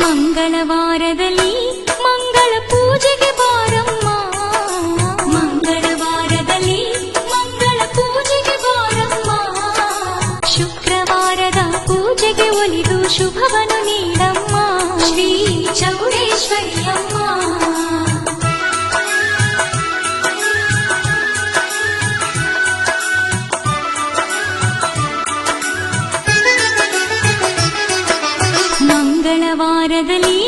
ಮಂಗಳವಾರದಲ್ಲಿ ಮಂಗಳ ಪೂಜೆಗೆ ಬಾರಮ್ಮ, ಮಂಗಳವಾರದಲ್ಲಿ ಮಂಗಳ ಪೂಜೆಗೆ ಬಾರಮ್ಮ. ಶುಕ್ರವಾರದ ಪೂಜೆಗೆ ಒಲಿದು ಶುಭವನ್ನು ನೀಡಮ್ಮ, ಶ್ರೀ ಚೌಡೇಶ್ವರಿಯಮ್ಮ. ಮಂಗಳವಾರದಲ್ಲಿ